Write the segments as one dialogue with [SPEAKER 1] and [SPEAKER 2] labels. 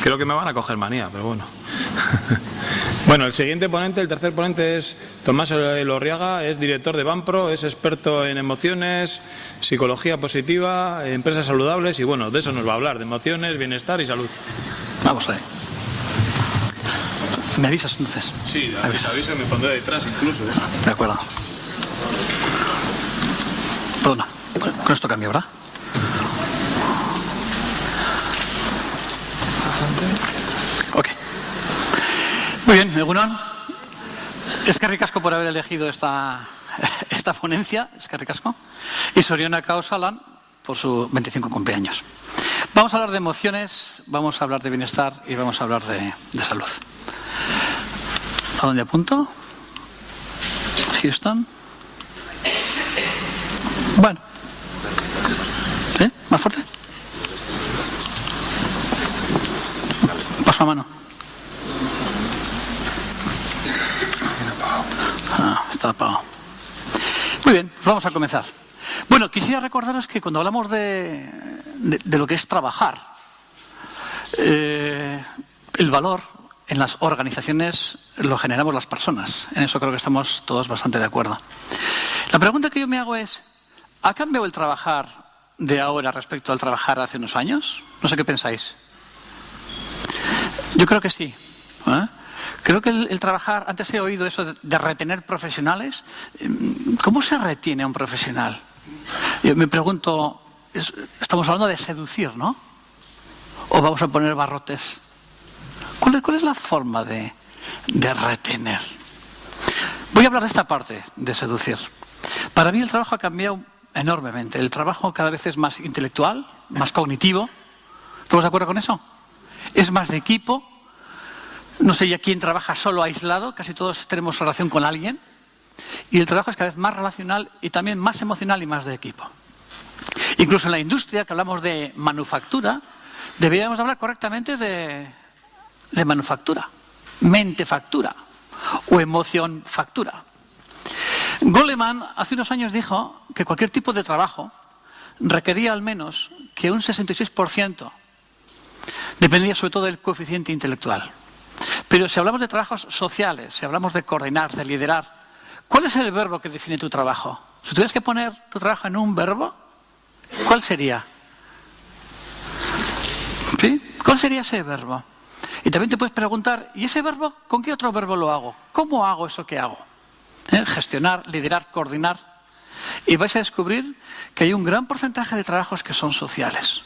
[SPEAKER 1] Creo que me van a coger manía, pero bueno. Bueno, el siguiente ponente, el tercer ponente es Tomás Elorriaga, es director de Banpro, es experto en emociones, psicología positiva, empresas saludables y bueno, de eso nos va a hablar, de emociones, bienestar y salud.
[SPEAKER 2] Vamos ahí. ¿Me avisas entonces?
[SPEAKER 1] Sí, avisa, me pondré detrás incluso.
[SPEAKER 2] De acuerdo. Perdona, con esto cambio, ¿verdad? Ok. Muy bien, Egunon. Es que ricasco por haber elegido esta ponencia, es que ricasco. Y Sorionaka Osalan por su 25 cumpleaños. Vamos a hablar de emociones, vamos a hablar de bienestar y vamos a hablar de salud. ¿A dónde apunto? Houston. Bueno. ¿Sí? ¿Más fuerte? Paso a mano. Está apagado. Muy bien, vamos a comenzar. Bueno, quisiera recordaros que cuando hablamos de lo que es trabajar, el valor en las organizaciones lo generamos las personas. En eso creo que estamos todos bastante de acuerdo. La pregunta que yo me hago es, ¿ha cambiado el trabajar de ahora respecto al trabajar hace unos años? No sé qué pensáis. Yo creo que sí. Creo que el trabajar, antes he oído eso de retener profesionales. ¿Cómo se retiene a un profesional? Yo me pregunto, estamos hablando de seducir, ¿no? ¿O vamos a poner barrotes? ¿Cuál es la forma de retener? Voy a hablar de esta parte, de seducir. Para mí el trabajo ha cambiado enormemente. El trabajo cada vez es más intelectual, más cognitivo. ¿Estamos de acuerdo con eso? Es más de equipo. No sé ya quién trabaja solo, aislado. Casi todos tenemos relación con alguien. Y el trabajo es cada vez más relacional y también más emocional y más de equipo. Incluso en la industria, que hablamos de manufactura, deberíamos hablar correctamente de manufactura, mentefactura o emoción-factura. Goleman hace unos años dijo que cualquier tipo de trabajo requería al menos que un 66% dependía sobre todo del coeficiente intelectual. Pero si hablamos de trabajos sociales, si hablamos de coordinar, de liderar, ¿cuál es el verbo que define tu trabajo? Si tuvieras que poner tu trabajo en un verbo, ¿cuál sería? ¿Sí? ¿Cuál sería ese verbo? Y también te puedes preguntar, ¿y ese verbo con qué otro verbo lo hago? ¿Cómo hago eso que hago? Gestionar, liderar, coordinar. Y vais a descubrir que hay un gran porcentaje de trabajos que son sociales.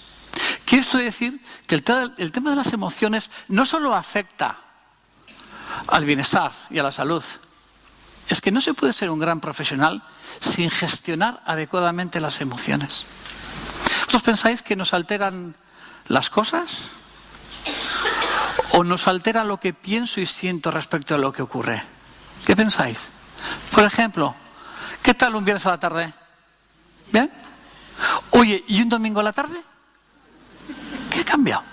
[SPEAKER 2] Quiere esto decir que el tema de las emociones no solo afecta al bienestar y a la salud, es que no se puede ser un gran profesional sin gestionar adecuadamente las emociones. ¿Vosotros pensáis que nos alteran las cosas? ¿O nos altera lo que pienso y siento respecto a lo que ocurre? ¿Qué pensáis? Por ejemplo, ¿qué tal un viernes a la tarde? ¿Bien? Oye, ¿y un domingo a la tarde? ¿Qué ha cambiado?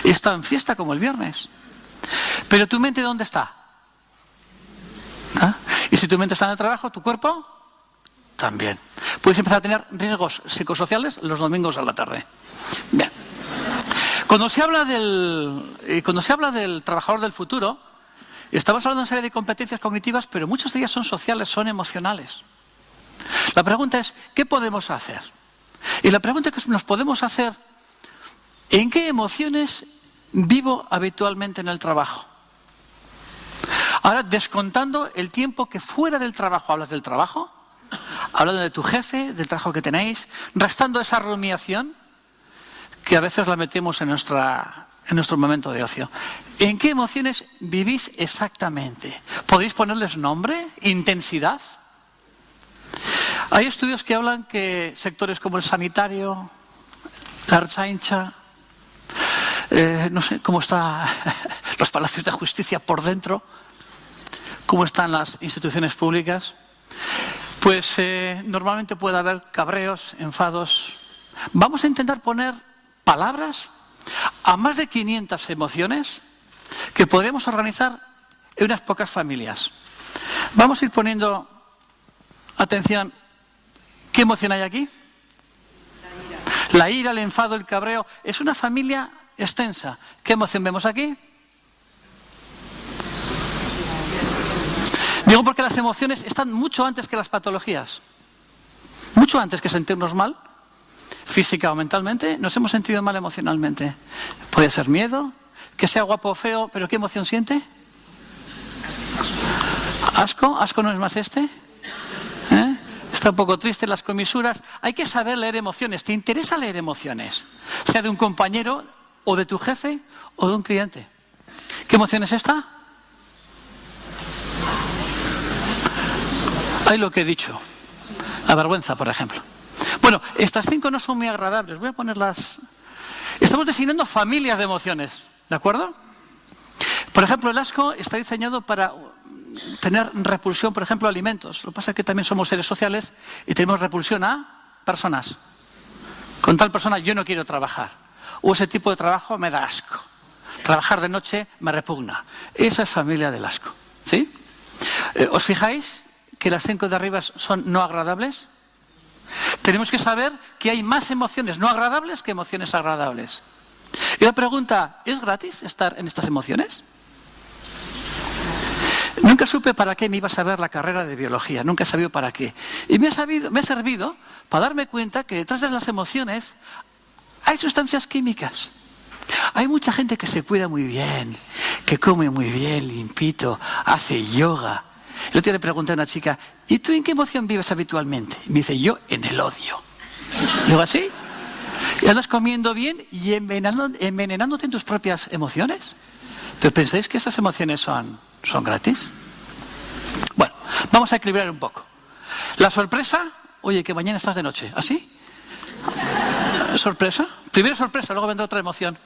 [SPEAKER 2] Está en fiesta como el viernes. ¿Pero tu mente dónde está? ¿Ah? Y si tu mente está en el trabajo, ¿tu cuerpo? También. Puedes empezar a tener riesgos psicosociales los domingos a la tarde. Bien. Cuando se habla del trabajador del futuro, estamos hablando de una serie de competencias cognitivas, pero muchas de ellas son sociales, son emocionales. La pregunta es, ¿qué podemos hacer? Y la pregunta que nos podemos hacer, ¿en qué emociones vivo habitualmente en el trabajo? Ahora, descontando el tiempo que fuera del trabajo hablas del trabajo, hablando de tu jefe, del trabajo que tenéis, restando esa rumiación que a veces la metemos en nuestro momento de ocio. ¿En qué emociones vivís exactamente? ¿Podéis ponerles nombre? ¿Intensidad? Hay estudios que hablan que sectores como el sanitario, la Ertzaintza, no sé cómo están los palacios de justicia por dentro, cómo están las instituciones públicas, pues normalmente puede haber cabreos, enfados. Vamos a intentar poner palabras a más de 500 emociones que podríamos organizar en unas pocas familias. Vamos a ir poniendo atención. ¿Qué emoción hay aquí? La ira, el enfado, el cabreo. Es una familia extensa. ¿Qué emoción vemos aquí? Digo porque las emociones están mucho antes que las patologías. Mucho antes que sentirnos mal, física o mentalmente, nos hemos sentido mal emocionalmente. Puede ser miedo, que sea guapo o feo, pero ¿qué emoción siente? ¿Asco? ¿Asco no es más este? Está un poco triste, las comisuras. Hay que saber leer emociones. ¿Te interesa leer emociones? Sea de un compañero, o de tu jefe, o de un cliente. ¿Qué emoción es esta? Hay lo que he dicho. La vergüenza, por ejemplo. Bueno, estas 5 no son muy agradables. Voy a ponerlas. Estamos diseñando familias de emociones, ¿de acuerdo? Por ejemplo, el asco está diseñado para tener repulsión, por ejemplo, a alimentos. Lo que pasa es que también somos seres sociales y tenemos repulsión a personas. Con tal persona yo no quiero trabajar. O ese tipo de trabajo me da asco. Trabajar de noche me repugna. Esa es familia del asco. ¿Sí? ¿Os fijáis que las 5 de arriba son no agradables? Tenemos que saber que hay más emociones no agradables que emociones agradables. Y la pregunta, ¿es gratis estar en estas emociones? Nunca supe para qué me iba a saber la carrera de biología, nunca he sabido para qué. Y me ha servido para darme cuenta que detrás de las emociones hay sustancias químicas. Hay mucha gente que se cuida muy bien, que come muy bien, limpito, hace yoga. El otro día le pregunté a una chica, ¿y tú en qué emoción vives habitualmente? Y me dice, yo en el odio. Digo, ¿así? ¿Y andas comiendo bien y envenenándote en tus propias emociones? ¿Pero pensáis que esas emociones son gratis? Bueno, vamos a equilibrar un poco. La sorpresa, oye, que mañana estás de noche, ¿así? ¿Sorpresa? Primero sorpresa, luego vendrá otra emoción.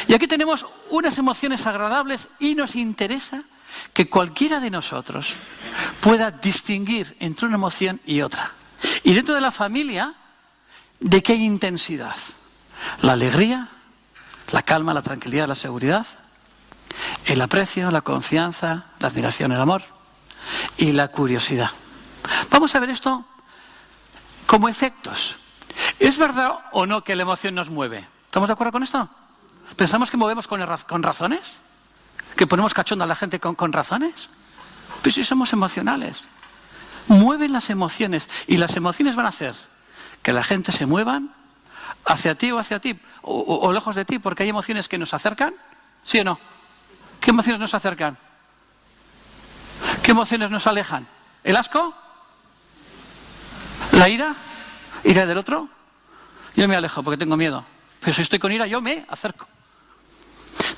[SPEAKER 2] Y aquí tenemos unas emociones agradables y nos interesa que cualquiera de nosotros pueda distinguir entre una emoción y otra. Y dentro de la familia, ¿de qué intensidad? La alegría, la calma, la tranquilidad, la seguridad, el aprecio, la confianza, la admiración, el amor y la curiosidad. Vamos a ver esto como efectos. ¿Es verdad o no que la emoción nos mueve? ¿Estamos de acuerdo con esto? ¿Pensamos que movemos con razones? ¿Que ponemos cachondo a la gente con razones? Pues sí, somos emocionales. Mueven las emociones y las emociones van a hacer que la gente se muevan hacia ti o hacia ti o lejos de ti, porque hay emociones que nos acercan, ¿sí o no? ¿Qué emociones nos acercan? ¿Qué emociones nos alejan? ¿El asco? ¿La ira? ¿Ira del otro? Yo me alejo porque tengo miedo. Pero si estoy con ira, yo me acerco.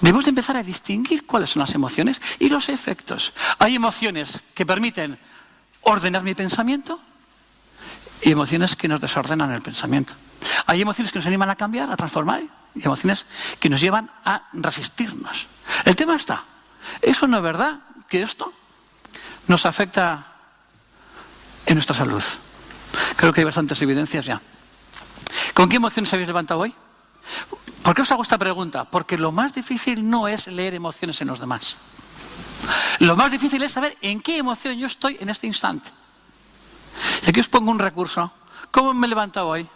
[SPEAKER 2] Debemos de empezar a distinguir cuáles son las emociones y los efectos. Hay emociones que permiten ordenar mi pensamiento y emociones que nos desordenan el pensamiento. Hay emociones que nos animan a cambiar, a transformar, y emociones que nos llevan a resistirnos. El tema está, ¿eso no es verdad que esto nos afecta en nuestra salud? Creo que hay bastantes evidencias ya. ¿Con qué emociones habéis levantado hoy? ¿Por qué os hago esta pregunta? Porque lo más difícil no es leer emociones en los demás. Lo más difícil es saber en qué emoción yo estoy en este instante. Y aquí os pongo un recurso. ¿Cómo me he levantado hoy?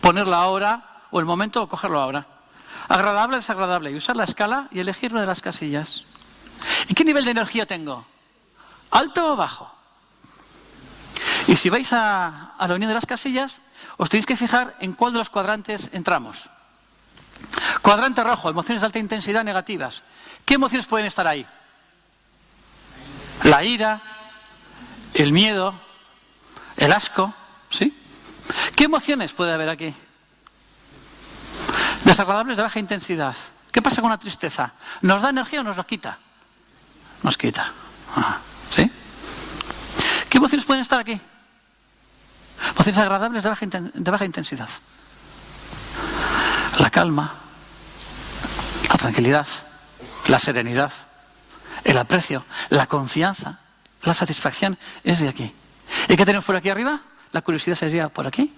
[SPEAKER 2] Ponerlo ahora, o el momento, o cogerlo ahora. Agradable o desagradable. Y usar la escala y elegir una de las casillas. ¿Y qué nivel de energía tengo? ¿Alto o bajo? Y si vais a la unión de las casillas, os tenéis que fijar en cuál de los cuadrantes entramos. Cuadrante rojo, emociones de alta intensidad negativas. ¿Qué emociones pueden estar ahí? La ira, el miedo, el asco, ¿sí? ¿Qué emociones puede haber aquí? Desagradables de baja intensidad. ¿Qué pasa con la tristeza? ¿Nos da energía o nos la quita? Nos quita. ¿Sí? ¿Qué emociones pueden estar aquí? Emociones agradables de baja intensidad. La calma, la tranquilidad, la serenidad, el aprecio, la confianza, la satisfacción es de aquí. ¿Y qué tenemos por aquí arriba? La curiosidad sería por aquí.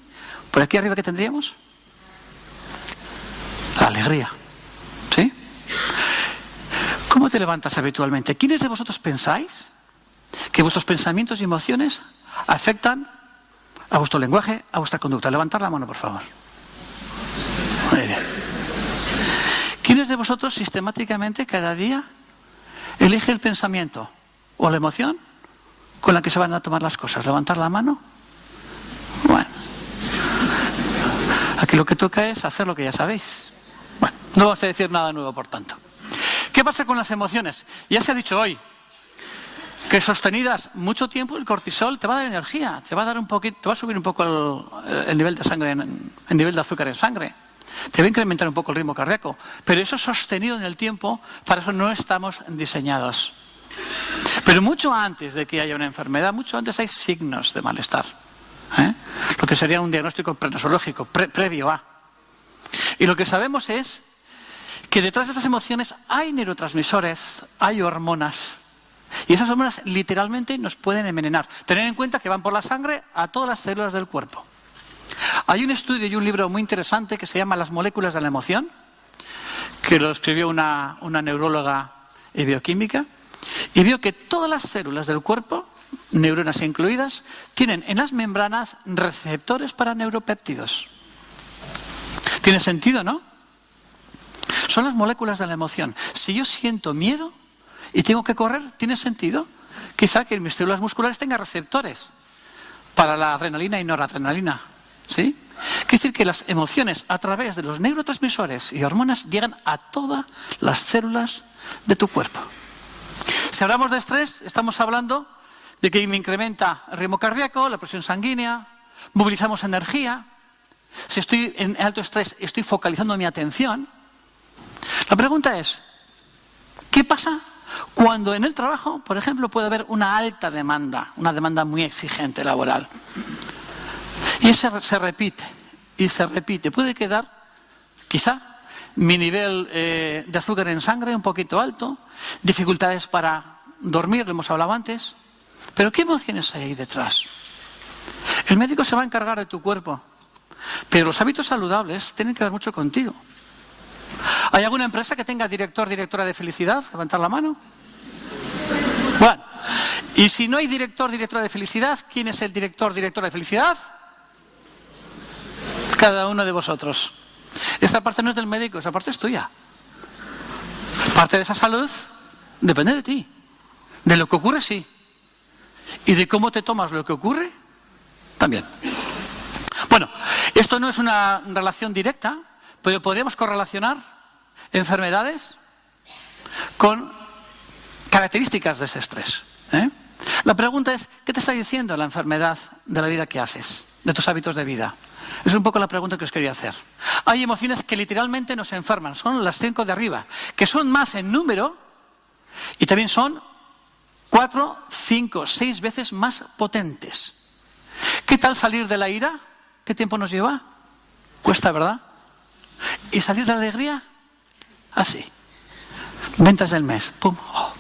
[SPEAKER 2] ¿Por aquí arriba qué tendríamos? La alegría. ¿Sí? ¿Cómo te levantas habitualmente? ¿Quiénes de vosotros pensáis que vuestros pensamientos y emociones afectan a vuestro lenguaje, a vuestra conducta? Levantar la mano, por favor. Muy bien. ¿quiénes de vosotros sistemáticamente, cada día, elige el pensamiento o la emoción con la que se van a tomar las cosas? ¿Levantar la mano? Bueno, aquí lo que toca es hacer lo que ya sabéis. Bueno, no vamos a decir nada nuevo, por tanto. ¿Qué pasa con las emociones? Ya se ha dicho hoy que sostenidas mucho tiempo el cortisol te va a dar energía, te va a dar un poquito, te va a subir un poco el nivel de sangre, el nivel de azúcar en sangre, te va a incrementar un poco el ritmo cardíaco, pero eso sostenido en el tiempo, para eso no estamos diseñados. Pero mucho antes de que haya una enfermedad, mucho antes hay signos de malestar, lo que sería un diagnóstico prenosológico, previo a. Y lo que sabemos es que detrás de estas emociones hay neurotransmisores, hay hormonas. Y esas hormonas literalmente nos pueden envenenar. Tened en cuenta que van por la sangre a todas las células del cuerpo. Hay un estudio y un libro muy interesante que se llama Las moléculas de la emoción, que lo escribió una neuróloga y bioquímica, y vio que todas las células del cuerpo, neuronas incluidas, tienen en las membranas receptores para neuropéptidos. ¿Tiene sentido, no? Son las moléculas de la emoción. Si yo siento miedo y tengo que correr, ¿tiene sentido? Quizá que mis células musculares tengan receptores para la adrenalina y noradrenalina. ¿Sí? Quiere decir que las emociones, a través de los neurotransmisores y hormonas, llegan a todas las células de tu cuerpo. Si hablamos de estrés, estamos hablando de que me incrementa el ritmo cardíaco, la presión sanguínea, movilizamos energía. Si estoy en alto estrés, estoy focalizando mi atención. La pregunta es, ¿qué pasa cuando en el trabajo, por ejemplo, puede haber una alta demanda, una demanda muy exigente laboral? Y eso se repite, y se repite. Puede quedar, quizá, mi nivel de azúcar en sangre un poquito alto, dificultades para dormir, lo hemos hablado antes. Pero ¿qué emociones hay ahí detrás? El médico se va a encargar de tu cuerpo, pero los hábitos saludables tienen que ver mucho contigo. ¿Hay alguna empresa que tenga director, directora de felicidad? ¿Levantar la mano? Bueno, y si no hay director, directora de felicidad, ¿quién es el director, directora de felicidad? Cada uno de vosotros. Esa parte no es del médico, esa parte es tuya. Parte de esa salud depende de ti. De lo que ocurre, sí. Y de cómo te tomas lo que ocurre, también. Bueno, esto no es una relación directa, pero podríamos correlacionar enfermedades con características de ese estrés. La pregunta es, ¿qué te está diciendo la enfermedad de la vida que haces, de tus hábitos de vida? Es un poco la pregunta que os quería hacer. Hay emociones que literalmente nos enferman, son las 5 de arriba, que son más en número y también son 4, 5, 6 veces más potentes. ¿Qué tal salir de la ira? ¿Qué tiempo nos lleva? Cuesta, ¿verdad? ¿Y salir de la alegría? Así. Ventas del mes. ¡Pum! Oh.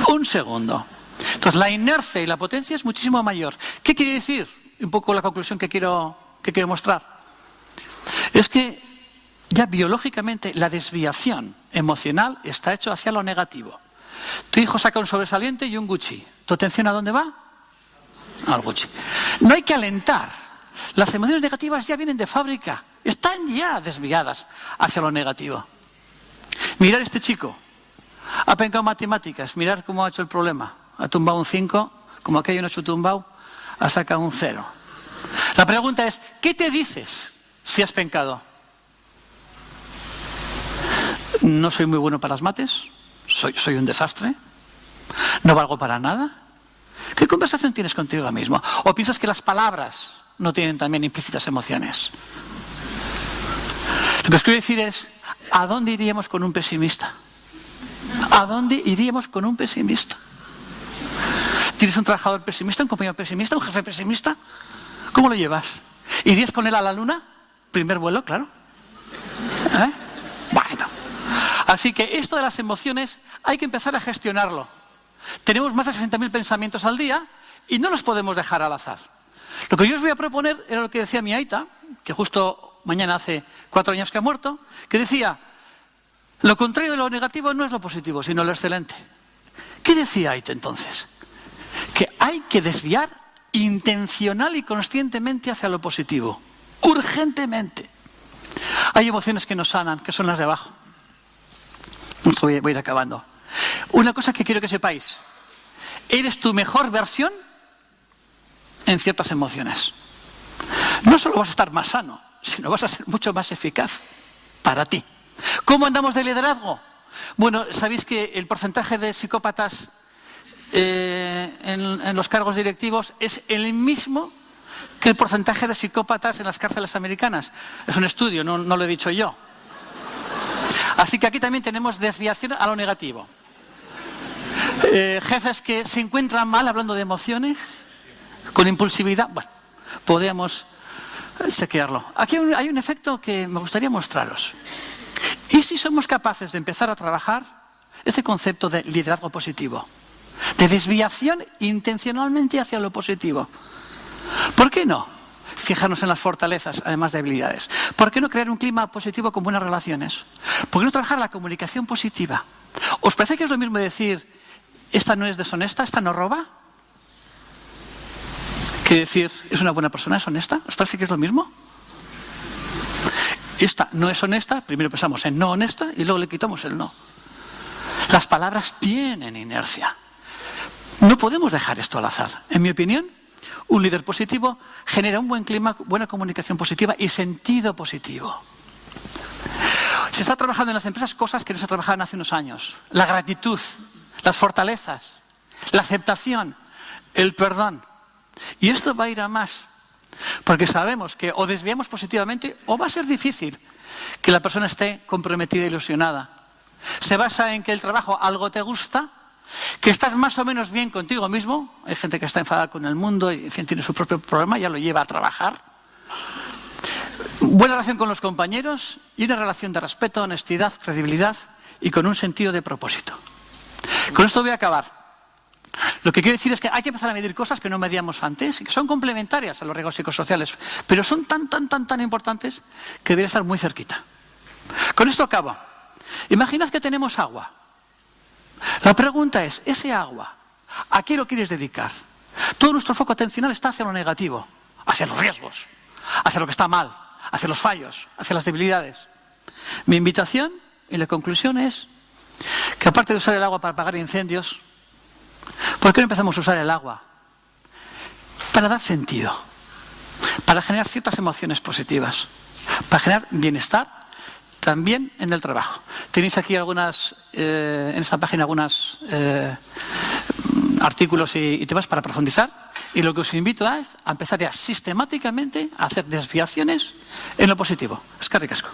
[SPEAKER 2] Un segundo. Entonces, la inercia y la potencia es muchísimo mayor. ¿Qué quiere decir? Un poco la conclusión que quiero mostrar. Es que ya biológicamente la desviación emocional está hecho hacia lo negativo. Tu hijo saca un sobresaliente y un Gucci. ¿Tu atención a dónde va? Al Gucci. No hay que alentar. Las emociones negativas ya vienen de fábrica. Están ya desviadas hacia lo negativo. Mirar este chico. Ha pencado matemáticas. Mirar cómo ha hecho el problema. Ha tumbado un 5, como aquello no ha hecho tumbado, ha sacado un 0. La pregunta es, ¿qué te dices si has pencado? No soy muy bueno para las mates. Soy un desastre. No valgo para nada. ¿Qué conversación tienes contigo mismo? ¿O piensas que las palabras no tienen también implícitas emociones? Lo que os quiero decir es, ¿a dónde iríamos con un pesimista? ¿A dónde iríamos con un pesimista? ¿Tienes un trabajador pesimista, un compañero pesimista, un jefe pesimista? ¿Cómo lo llevas? ¿Irías con él a la luna? Primer vuelo, claro. Bueno. Así que esto de las emociones hay que empezar a gestionarlo. Tenemos más de 60.000 pensamientos al día y no los podemos dejar al azar. Lo que yo os voy a proponer era lo que decía mi aita, que justo mañana hace 4 años que ha muerto, que decía, lo contrario de lo negativo no es lo positivo, sino lo excelente. ¿Qué decía aita entonces? Que hay que desviar intencional y conscientemente hacia lo positivo, urgentemente. Hay emociones que nos sanan, que son las de abajo. Voy a ir acabando. Una cosa que quiero que sepáis. Eres tu mejor versión en ciertas emociones. No solo vas a estar más sano, sino vas a ser mucho más eficaz para ti. ¿Cómo andamos de liderazgo? Bueno, sabéis que el porcentaje de psicópatas en los cargos directivos es el mismo que el porcentaje de psicópatas en las cárceles americanas. Es un estudio, no lo he dicho yo. Así que aquí también tenemos desviación a lo negativo. Jefes que se encuentran mal hablando de emociones, con impulsividad, bueno, podríamos chequearlo. Aquí hay un efecto que me gustaría mostraros. ¿Y si somos capaces de empezar a trabajar este concepto de liderazgo positivo? De desviación intencionalmente hacia lo positivo. ¿Por qué no fijarnos en las fortalezas, además de habilidades? ¿Por qué no crear un clima positivo con buenas relaciones? ¿Por qué no trabajar la comunicación positiva? ¿Os parece que es lo mismo decir, esta no es deshonesta, esta no roba? Que decir, es una buena persona, es honesta. ¿Os parece que es lo mismo? Esta no es honesta, primero pensamos en no honesta y luego le quitamos el no. Las palabras tienen inercia. No podemos dejar esto al azar. En mi opinión, un líder positivo genera un buen clima, buena comunicación positiva y sentido positivo. Se está trabajando en las empresas cosas que no se trabajaban hace unos años. La gratitud, las fortalezas, la aceptación, el perdón. Y esto va a ir a más. Porque sabemos que o desviamos positivamente o va a ser difícil que la persona esté comprometida e ilusionada. Se basa en que el trabajo algo te gusta, que estás más o menos bien contigo mismo. Hay gente que está enfadada con el mundo y en fin, tiene su propio problema, ya lo lleva a trabajar. Buena relación con los compañeros y una relación de respeto, honestidad, credibilidad y con un sentido de propósito. Con esto voy a acabar. Lo que quiero decir es que hay que empezar a medir cosas que no medíamos antes y que son complementarias a los riesgos psicosociales, pero son tan importantes que deberían estar muy cerquita. Con esto acabo. Imaginad que tenemos agua. La pregunta es, ese agua, ¿a qué lo quieres dedicar? Todo nuestro foco atencional está hacia lo negativo, hacia los riesgos, hacia lo que está mal, hacia los fallos, hacia las debilidades. Mi invitación y la conclusión es que aparte de usar el agua para apagar incendios, ¿por qué no empezamos a usar el agua? Para dar sentido, para generar ciertas emociones positivas, para generar bienestar también en el trabajo. Tenéis aquí algunas, en esta página algunos artículos y temas para profundizar. Y lo que os invito es a empezar ya sistemáticamente a hacer desviaciones en lo positivo. Eskerrik asko.